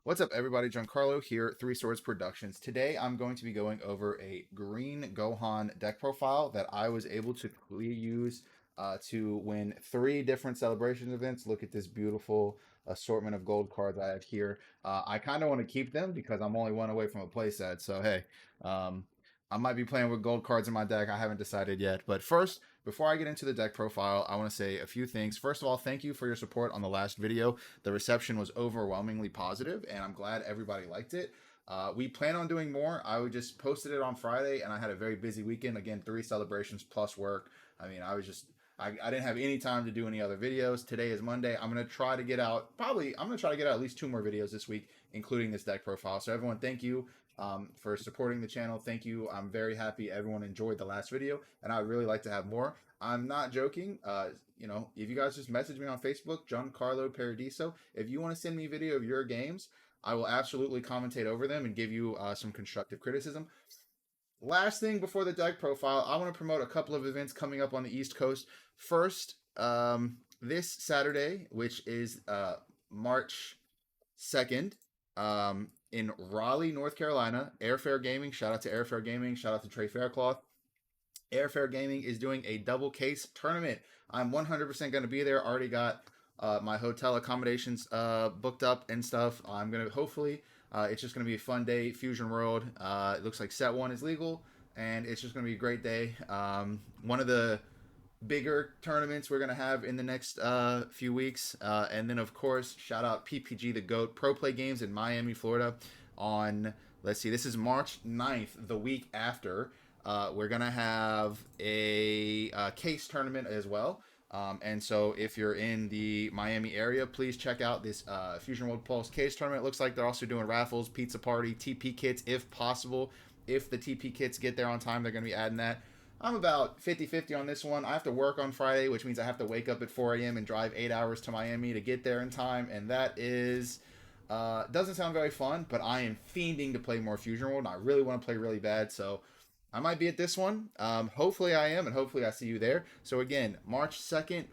What's up, everybody? Giancarlo here, Three Swords Productions. Today, I'm going to be going over a green Gohan deck profile that I was able to use to win three different celebration events. Look at this beautiful assortment of gold cards I have here. I kind of want to keep them because I'm only one away from a playset. So, hey, um, I might be playing with gold cards in my deck. I haven't decided yet. But first, before I get into the deck profile, I want to say a few things. First of all, thank you for your support on the last video. The reception was overwhelmingly positive, and I'm glad everybody liked it. We plan on doing more. I would just posted it on Friday, and I had a very busy weekend. Again, three celebrations plus work. I mean, I didn't have any time to do any other videos. Today is Monday. I'm gonna try to get out. I'm gonna try to get out at least two more videos this week, including this deck profile. So everyone, thank you for supporting the channel. Thank you. I'm very happy everyone enjoyed the last video, and I'd really like to have more. I'm not joking. If you guys just message me on Facebook, Giancarlo Paradiso, if you want to send me a video of your games, I will absolutely commentate over them and give you some constructive criticism. Last thing before the deck profile, I want to promote a couple of events coming up on the East Coast. First, this Saturday, which is March 2nd, in Raleigh, North Carolina, Airfare Gaming. Shout out to Airfare Gaming. Shout out to Trey Faircloth. Airfare Gaming is doing a double case tournament. I'm 100% going to be there. Already got my hotel accommodations booked up and stuff. I'm going to hopefully, it's just going to be a fun day. Fusion World. It looks like set one is legal, and it's just going to be a great day. One of the bigger tournaments we're going to have in the next few weeks. And then, of course, shout out PPG the GOAT Pro Play Games in Miami, Florida on, let's see, this is March 9th, the week after. We're going to have a case tournament as well. And so if you're in the Miami area, please check out this Fusion World Pulse case tournament. It looks like they're also doing raffles, pizza party, TP kits if possible. If the TP kits get there on time, they're going to be adding that. I'm about 50-50 on this one. I have to work on Friday, which means I have to wake up at 4 a.m. and drive 8 hours to Miami to get there in time. And that is doesn't sound very fun, but I am fiending to play more Fusion World, and I really want to play really bad. So I might be at this one. Hopefully I am, and hopefully I see you there. So again, March 2nd,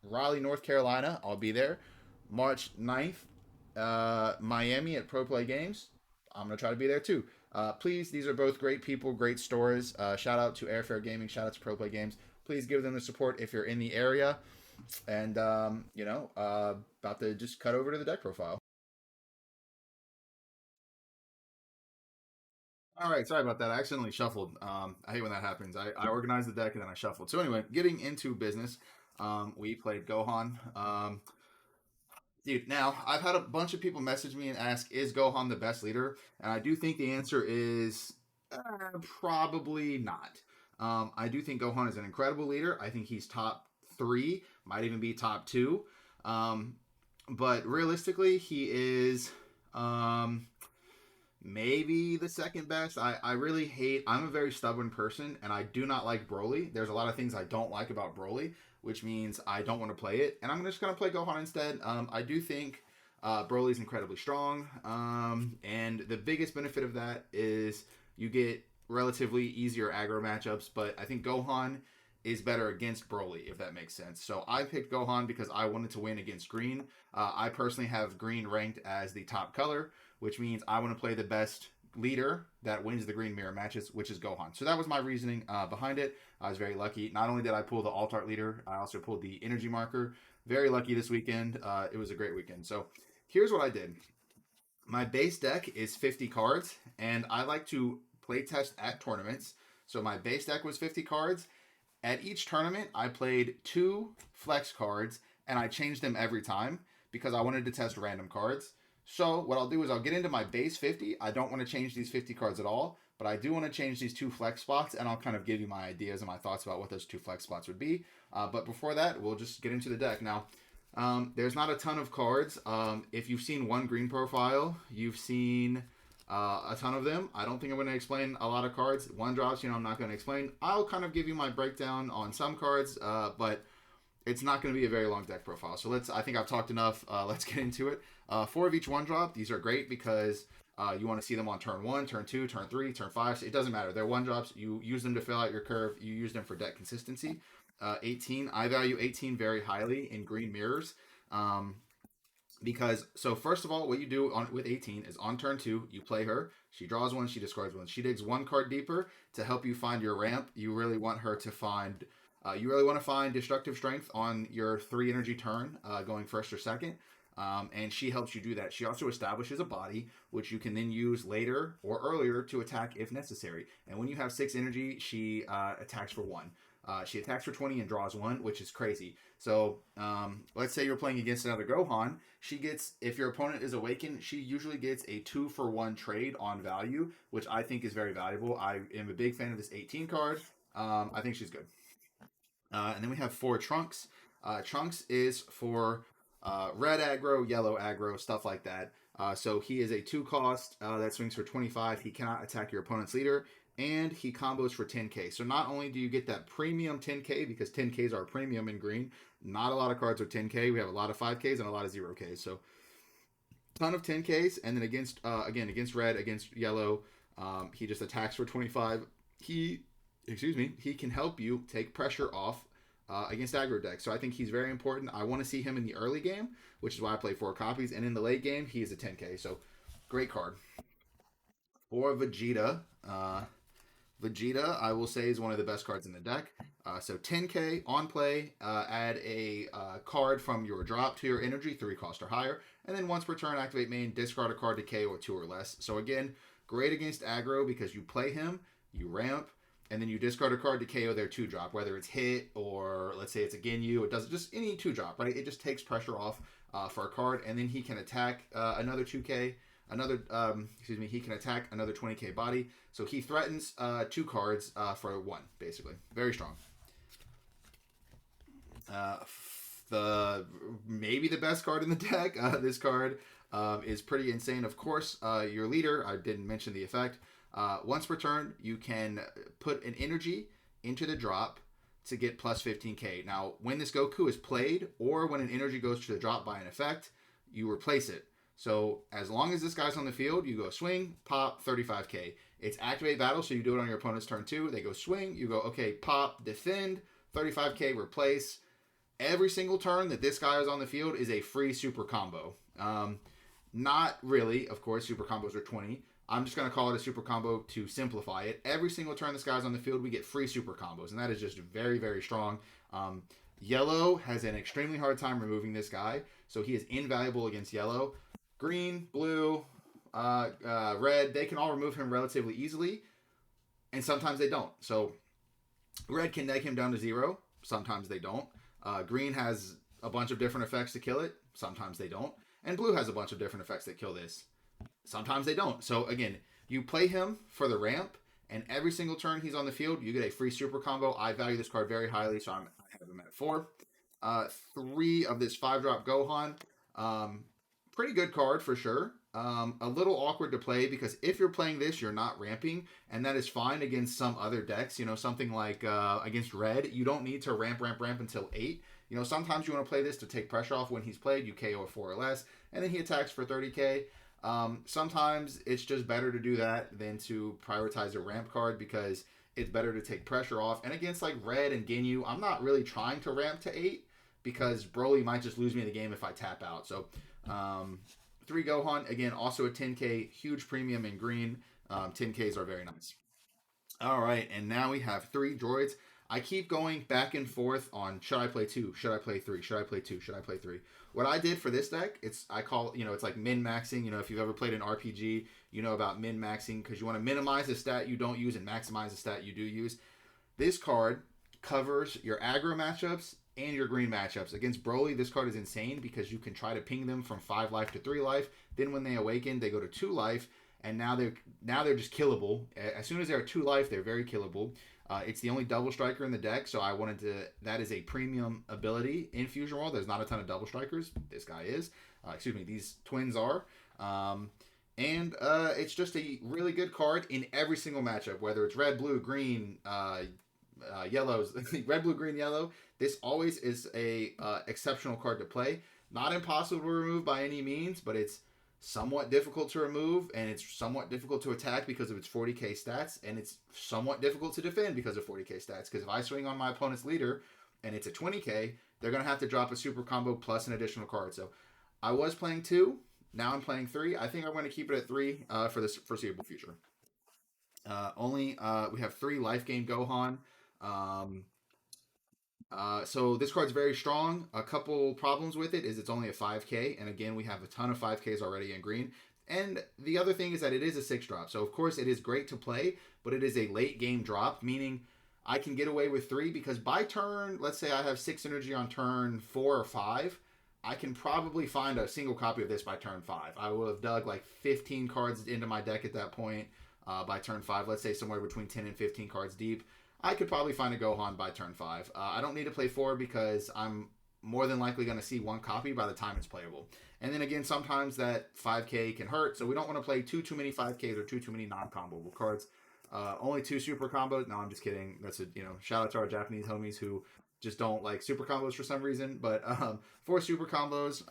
Raleigh, North Carolina, I'll be there. March 9th, Miami at Pro Play Games. I'm going to try to be there too. Please, these are both great people, great stores. Shout out to Airfare Gaming, shout out to Pro Play Games. Please give them the support if you're in the area. And, about to just cut over to the deck profile. All right, sorry about that. I accidentally shuffled. I hate when that happens. I organized the deck and then I shuffled. So anyway, getting into business, we played Gohan. Dude, now I've had a bunch of people message me and ask, "Is Gohan the best leader?" And I do think the answer is probably not. I do think Gohan is an incredible leader. I think he's top three, might even be top two. Um, but realistically, he is. Maybe the second best. I really hate. I'm a very stubborn person, and I do not like Broly. There's a lot of things I don't like about Broly, which means I don't want to play it, and I'm just gonna play Gohan instead. I do think Broly's incredibly strong, and the biggest benefit of that is you get relatively easier aggro matchups. But I think Gohan is better against Broly, if that makes sense. So I picked Gohan because I wanted to win against Green. I personally have Green ranked as the top color, which means I want to play the best leader that wins the green mirror matches, which is Gohan. So that was my reasoning behind it. I was very lucky. Not only did I pull the alt art leader, I also pulled the energy marker. Very lucky this weekend. It was a great weekend. So here's what I did. My base deck is 50 cards, and I like to play test at tournaments. So my base deck was 50 cards. At each tournament, I played two flex cards, and I changed them every time because I wanted to test random cards. So what I'll do is I'll get into my base 50. I don't want to change these 50 cards at all, but I do want to change these two flex spots, and I'll kind of give you my ideas and my thoughts about what those two flex spots would be. But before that, we'll just get into the deck. Now, there's not a ton of cards. If you've seen one green profile, you've seen a ton of them. I don't think I'm going to explain a lot of cards. One drops, I'm not going to explain. I'll kind of give you my breakdown on some cards, but it's not going to be a very long deck profile. So I think I've talked enough. Let's get into it. Four of each one drop. These are great because you want to see them on turn 1, turn 2, turn 3, turn 5. So it doesn't matter. They're one drops. You use them to fill out your curve. You use them for deck consistency. 18. I value 18 very highly in green mirrors. Um, Because so first of all, what you do on with 18 is on turn two, you play her. She draws one, she discards one. She digs one card deeper to help you find your ramp. You really want her to find. You really want to find destructive strength on your 3 energy turn, going first or second. And she helps you do that. She also establishes a body, which you can then use later or earlier to attack if necessary. And when you have 6 energy, she attacks for one. She attacks for 20 and draws one, which is crazy. So let's say you're playing against another Gohan. She gets, if your opponent is awakened, she usually gets a 2-for-1 trade on value, which I think is very valuable. I am a big fan of this 18 card. I think she's good. And then we have four Trunks. Trunks is for red aggro, yellow aggro, stuff like that. So he is a 2 cost that swings for 25. He cannot attack your opponent's leader, and he combos for 10k. So not only do you get that premium 10k, because 10ks are premium in green, not a lot of cards are 10k. We have a lot of 5ks and a lot of 0ks. So ton of 10ks, and then against again against red, against yellow, he just attacks for 25. He he can help you take pressure off against aggro decks. So I think he's very important. I want to see him in the early game, which is why I play 4 copies, and in the late game, he is a 10k. So great card. For Vegeta, Vegeta, I will say, is one of the best cards in the deck. So 10k on play, add a card from your drop to your energy, 3 cost or higher, and then once per turn, activate main, discard a card to KO 2 or less. So again, great against aggro because you play him, you ramp, and then you discard a card to KO their 2 drop, whether it's hit or let's say it's a Ginyu. It does just any 2 drop, right? It just takes pressure off for a card, and then he can attack another 2k. He can attack another 20k body. So he threatens 2 cards for 1, basically. Very strong. Uh, the maybe the best card in the deck. This card is pretty insane. Of course, your leader. I didn't mention the effect. Once per turn, you can put an energy into the drop to get plus 15k. Now, when this Goku is played, or when an energy goes to the drop by an effect, you replace it. So as long as this guy's on the field, you go swing, pop, 35k. It's activate battle, so you do it on your opponent's turn too. They go swing, you go, okay, pop, defend, 35k, replace. Every single turn that this guy is on the field is a free super combo. Not really, of course, super combos are 20. I'm just going to call it a super combo to simplify it. Every single turn this guy's on the field, we get free super combos, and that is just very, very strong. Yellow has an extremely hard time removing this guy, so he is invaluable against yellow. Green, blue, red, they can all remove him relatively easily, and sometimes they don't. So red can neg him down to 0. Sometimes they don't. Green has a bunch of different effects to kill it. Sometimes they don't. And blue has a bunch of different effects that kill this. Sometimes they don't. So again, you play him for the ramp, and every single turn he's on the field, you get a free super combo. I value this card very highly, so I have him at 4. 3 of this 5-drop Gohan. Pretty good card for sure. A little awkward to play because if you're playing this, you're not ramping, and that is fine against some other decks. Something like against red, you don't need to ramp until 8. Sometimes you want to play this to take pressure off when he's played. You KO a 4 or less, and then he attacks for 30k. Sometimes it's just better to do that than to prioritize a ramp card because it's better to take pressure off. And against like red and Ginyu, I'm not really trying to ramp to 8 because Broly might just lose me the game if I tap out. So 3 Gohan, again, also a 10k, huge premium in green. 10ks are very nice. All right, and now we have 3 droids. I keep going back and forth on should I play 2, should I play 3, should I play 2, should I play 3. What I did for this deck, it's like min maxing. If you've ever played an RPG, you know about min maxing because you want to minimize the stat you don't use and maximize the stat you do use. This card covers your aggro matchups and your green matchups. Against Broly, this card is insane because you can try to ping them from 5 life to 3 life. Then when they awaken, they go to 2 life, and now they're just killable. As soon as they're 2 life, they're very killable. It's the only double striker in the deck, so I wanted to. That is a premium ability in Fusion World. There's not a ton of double strikers. This guy is. These twins are. And it's just a really good card in every single matchup, whether it's red, blue, green, yellows, red, blue, green, yellow. This always is a exceptional card to play. Not impossible to remove by any means, but it's somewhat difficult to remove, and it's somewhat difficult to attack because of its 40k stats, and it's somewhat difficult to defend because of 40k stats. Because if I swing on my opponent's leader and it's a 20k, they're going to have to drop a super combo plus an additional card. So I was playing two. Now I'm playing three. I think I'm going to keep it at three for this foreseeable future. Only we have three life gain Gohan. Um, so this card's very strong. A couple problems with it is it's only a 5K, and again we have a ton of 5Ks already in green. And the other thing is that it is a six drop. So of course it is great to play, but it is a late game drop, meaning I can get away with three because by turn, let's say I have six energy on turn four or five, I can probably find a single copy of this by turn five. I will have dug like 15 cards into my deck at that point by turn five. Let's say somewhere between 10 and 15 cards deep. I could probably find a Gohan by turn five. I don't need to play four because I'm more than likely going to see one copy by the time it's playable. And then again, sometimes that 5K can hurt, so we don't want to play too many 5Ks or too many non-comboable cards. Only two super combos. No, I'm just kidding. That's a shout out to our Japanese homies who just don't like super combos for some reason. But four super combos.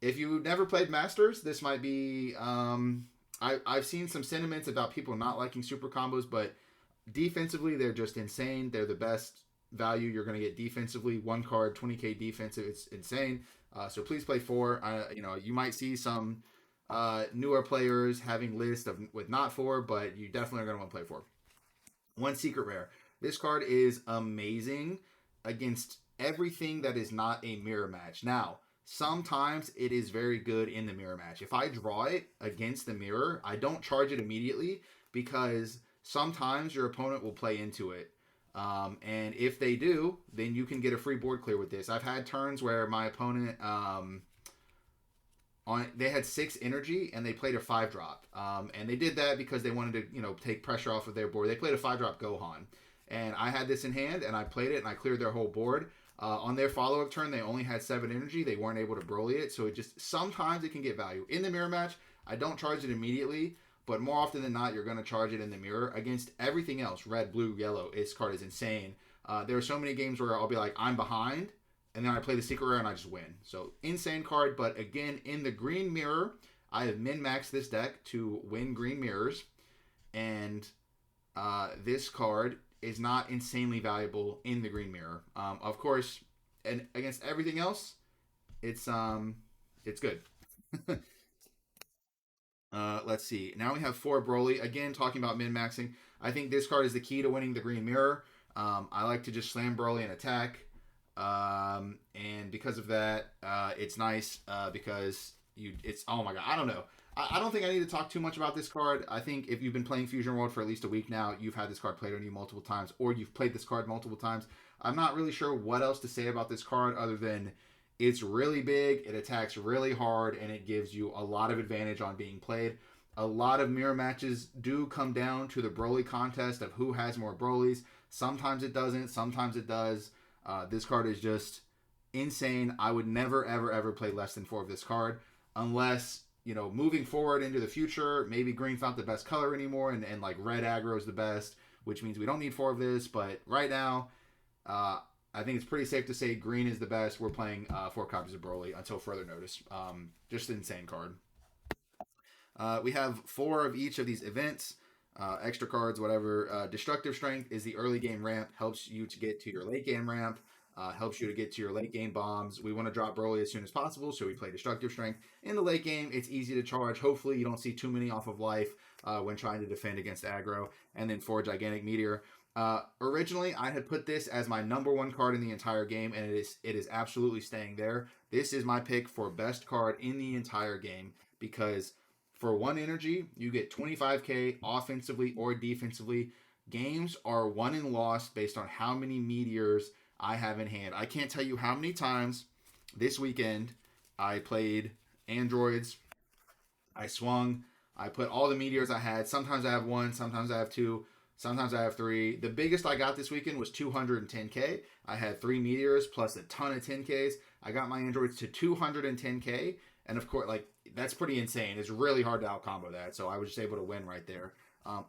If you never played Masters, this might be. I've seen some sentiments about people not liking super combos, but defensively they're just insane. They're the best value you're going to get defensively. One card, 20k defensive. It's insane. So please play four. You might see some newer players having lists of with not four, but you definitely are going to want to play four. One secret rare. This card is amazing against everything that is not a mirror match. Now, sometimes it is very good in the mirror match. If I draw it against the mirror, I don't charge it immediately because sometimes your opponent will play into it. And if they do, then you can get a free board clear with this. I've had turns where my opponent they had six energy and they played a five drop, and they did that because they wanted to take pressure off of their board. They played a five drop Gohan, and I had this in hand and I played it and I cleared their whole board. On their follow up turn, they only had seven energy. They weren't able to Broly it, so it just sometimes it can get value in the mirror match. I don't charge it immediately, but more often than not, you're going to charge it in the mirror against everything else. Red, blue, yellow. This card is insane. There are so many games where I'll be like, I'm behind, and then I play the secret rare and I just win. So insane card. But again, in the green mirror, I have min-maxed this deck to win green mirrors, and this card is not insanely valuable in the green mirror. Of course, and against everything else, it's good. Let's see. Now we have four Broly. Again, talking about min-maxing. I think this card is the key to winning the green mirror. I like to just slam Broly and attack. And because of that, it's nice because it's oh my god, I don't know. I don't think I need to talk too much about this card. I think if you've been playing Fusion World for at least a week now, you've had this card played on you multiple times, or you've played this card multiple times. I'm not really sure what else to say about this card other than it's really big, it attacks really hard, and it gives you a lot of advantage on being played. A lot of mirror matches do come down to the Broly contest of who has more Brolys. Sometimes it doesn't, sometimes it does. This card is just insane. I would never, ever, ever play less than four of this card unless, moving forward into the future, maybe green's not the best color anymore and like red aggro is the best, which means we don't need four of this. But right now, I think it's pretty safe to say green is the best. We're playing four copies of Broly until further notice. Just an insane card. We have four of each of these events. Extra cards, whatever. Destructive Strength is the early game ramp, helps you to get to your late game ramp, helps you to get to your late game bombs. We want to drop Broly as soon as possible, so we play Destructive Strength. In the late game, it's easy to charge. Hopefully, you don't see too many off of life when trying to defend against aggro. And then for Gigantic Meteor. Originally, I had put this as my number one card in the entire game, and it is absolutely staying there. This is my pick for best card in the entire game because for one energy, you get 25k offensively or defensively. Games are won and lost based on how many meteors I have in hand. I can't tell you how many times this weekend I played androids. I swung. I put all the meteors I had. Sometimes I have one. Sometimes I have two. Sometimes I have three. The biggest I got this weekend was 210k. I had three meteors plus a ton of 10ks. I got my androids to 210k. And of course, that's pretty insane. It's really hard to out-combo that. So I was just able to win right there.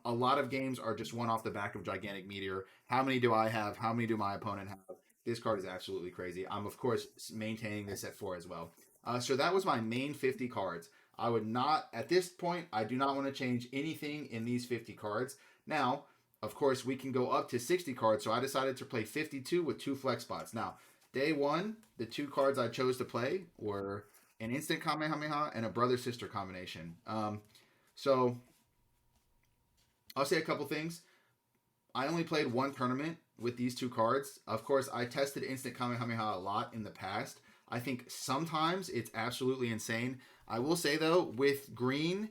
A lot of games are just one off the back of Gigantic Meteor. How many do I have? How many do my opponent have? This card is absolutely crazy. I'm, of course, maintaining this at 4 as well. So that was my main 50 cards. I would not, at this point, I do not want to change anything in these 50 cards. Now, of course, we can go up to 60 cards. So I decided to play 52 with 2 flex spots. Now, day one, the two cards I chose to play were an instant Kamehameha and a brother sister combination. So I'll say a couple things. I only played one tournament with these two cards. Of course, I tested instant Kamehameha a lot in the past. I think sometimes it's absolutely insane. I will say though, with green,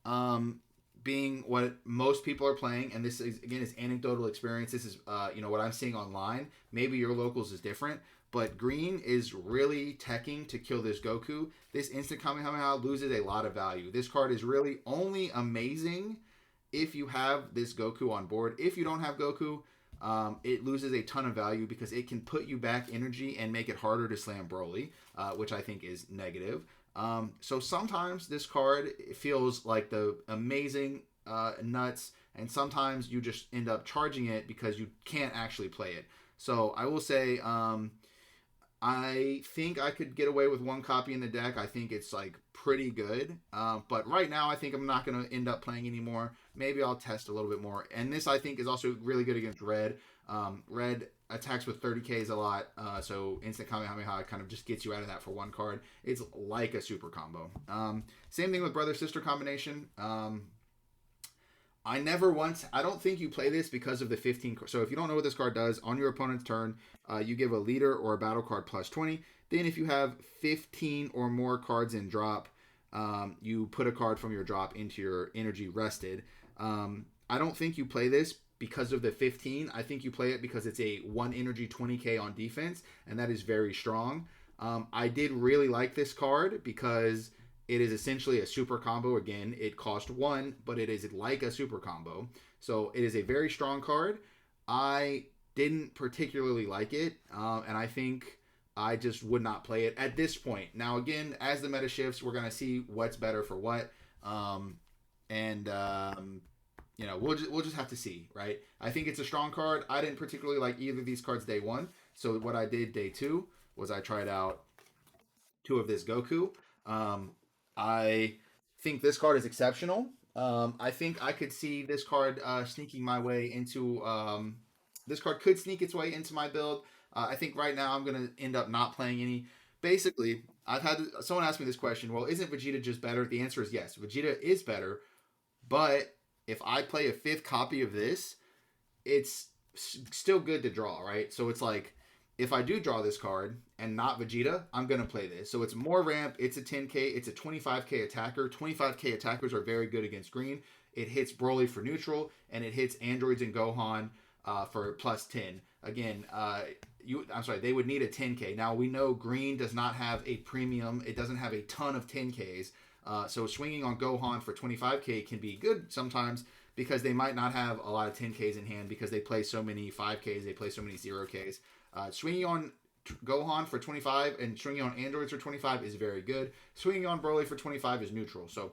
um, being what most people are playing, and this is again is anecdotal experience. This is what I'm seeing online. Maybe your locals is different, but green is really teching to kill this Goku. This instant Kamehameha loses a lot of value. This card is really only amazing if you have this Goku on board. If you don't have Goku, it loses a ton of value because it can put you back energy and make it harder to slam Broly, which I think is negative. So sometimes this card feels like the amazing nuts, and sometimes you just end up charging it because you can't actually play it. So I will say, I think I could get away with one copy in the deck. I think it's like pretty good. But right now, I think I'm not going to end up playing anymore. Maybe I'll test a little bit more. And this, I think, is also really good against red. Red attacks with 30Ks a lot. So instant Kamehameha kind of just gets you out of that for one card. It's like a super combo. Same thing with brother sister combination. I don't think you play this because of the 15. So if you don't know what this card does, on your opponent's turn, you give a leader or a battle card plus 20. Then if you have 15 or more cards in drop, you put a card from your drop into your energy rested. I don't think you play this because of the 15. I think you play it because it's a 1 energy 20k on defense, and that is very strong. I did really like this card because it is essentially a super combo. Again, it cost 1, but it is like a super combo. So it is a very strong card. I didn't particularly like it, and I think I just would not play it at this point. Now, again, as the meta shifts, we're going to see what's better for what. And we'll just have to see, right? I think it's a strong card. I didn't particularly like either of these cards day one. So what I did day two was I tried out two of this Goku. I think this card is exceptional. I think I could see this card sneaking my way into. This card could sneak its way into my build. I think right now I'm gonna end up not playing any. Basically, I've had someone ask me this question. Well, isn't Vegeta just better? The answer is yes. Vegeta is better, but if I play a fifth copy of this, it's still good to draw, right? So it's like if I do draw this card and not Vegeta, I'm going to play this. So it's more ramp. It's a 10k. It's a 25k attacker. 25k attackers are very good against green. It hits Broly for neutral, and it hits androids and Gohan for plus 10. Again, they would need a 10k. Now, we know green does not have a premium. It doesn't have a ton of 10ks. So swinging on Gohan for 25k can be good sometimes because they might not have a lot of 10ks in hand because they play so many 5ks, they play so many 0ks. Swinging on Gohan for 25 and swinging on androids for 25 is very good. Swinging on Broly for 25 is neutral. So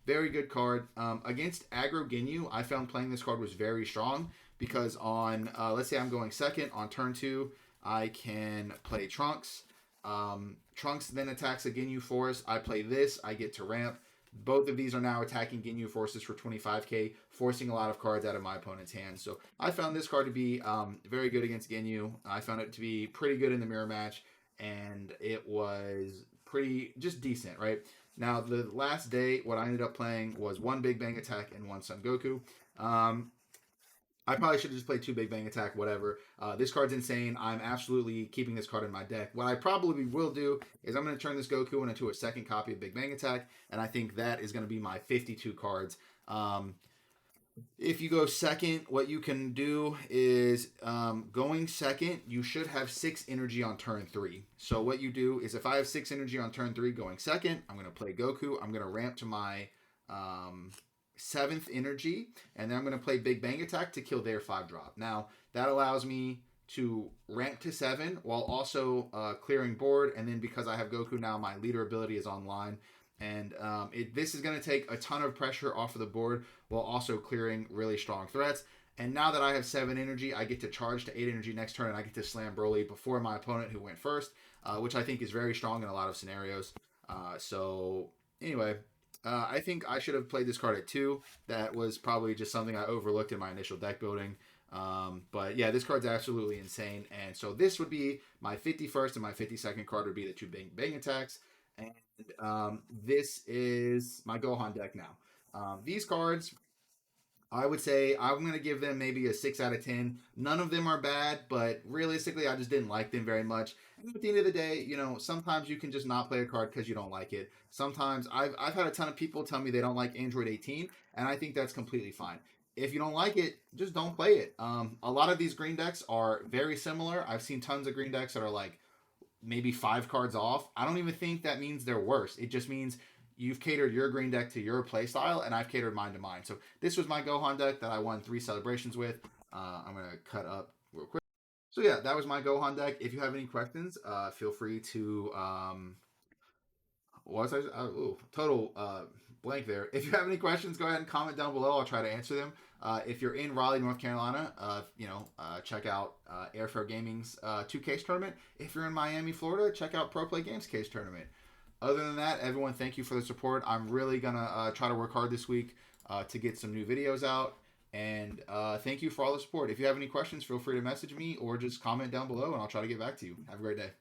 very good card. Against Aggro Ginyu, I found playing this card was very strong because on, let's say I'm going second, on turn 2, I can play Trunks. Trunks then attacks a Ginyu Force. I play this. I get to ramp. Both of these are now attacking Ginyu Forces for 25k, forcing a lot of cards out of my opponent's hands. So I found this card to be very good against Ginyu. I found it to be pretty good in the mirror match, and it was pretty just decent, right? Now, the last day, what I ended up playing was one Big Bang Attack and one Son Goku. I probably should have just played two Big Bang Attack, whatever. This card's insane. I'm absolutely keeping this card in my deck. What I probably will do is I'm going to turn this Goku into a second copy of Big Bang Attack, and I think that is going to be my 52 cards. If you go second, what you can do is going second, you should have 6 energy on turn 3. So what you do is if I have 6 energy on turn 3 going second, I'm going to play Goku. I'm going to ramp to my 7th energy, and then I'm going to play Big Bang Attack to kill their 5-drop. Now, that allows me to ramp to 7 while also clearing board, and then because I have Goku now, my leader ability is online. And this is going to take a ton of pressure off of the board while also clearing really strong threats. And now that I have 7 energy, I get to charge to 8 energy next turn, and I get to slam Broly before my opponent who went first, which I think is very strong in a lot of scenarios. So anyway, I think I should have played this card at 2. That was probably just something I overlooked in my initial deck building. But yeah, this card's absolutely insane. And so this would be my 51st, and my 52nd card would be the two Bang Bang attacks. And this is my Gohan deck now. These cards, I would say I'm going to give them maybe a 6 out of 10. None of them are bad, but realistically, I just didn't like them very much. And at the end of the day, sometimes you can just not play a card because you don't like it. Sometimes I've had a ton of people tell me they don't like Android 18, and I think that's completely fine. If you don't like it, just don't play it. A lot of these green decks are very similar. I've seen tons of green decks that are like maybe 5 cards off. I don't even think that means they're worse. It just means you've catered your green deck to your play style, and I've catered mine to mine. So this was my Gohan deck that I won 3 celebrations with. I'm gonna cut up real quick. So yeah, that was my Gohan deck. If you have any questions, feel free to what was I? Ooh, total blank there. If you have any questions, go ahead and comment down below. I'll try to answer them. If you're in Raleigh, North Carolina, check out Airfare Gaming's 2Case tournament. If you're in Miami, Florida, check out Pro Play Games Case tournament. Other than that, everyone, thank you for the support. I'm really gonna try to work hard this week to get some new videos out. And thank you for all the support. If you have any questions, feel free to message me or just comment down below, and I'll try to get back to you. Have a great day.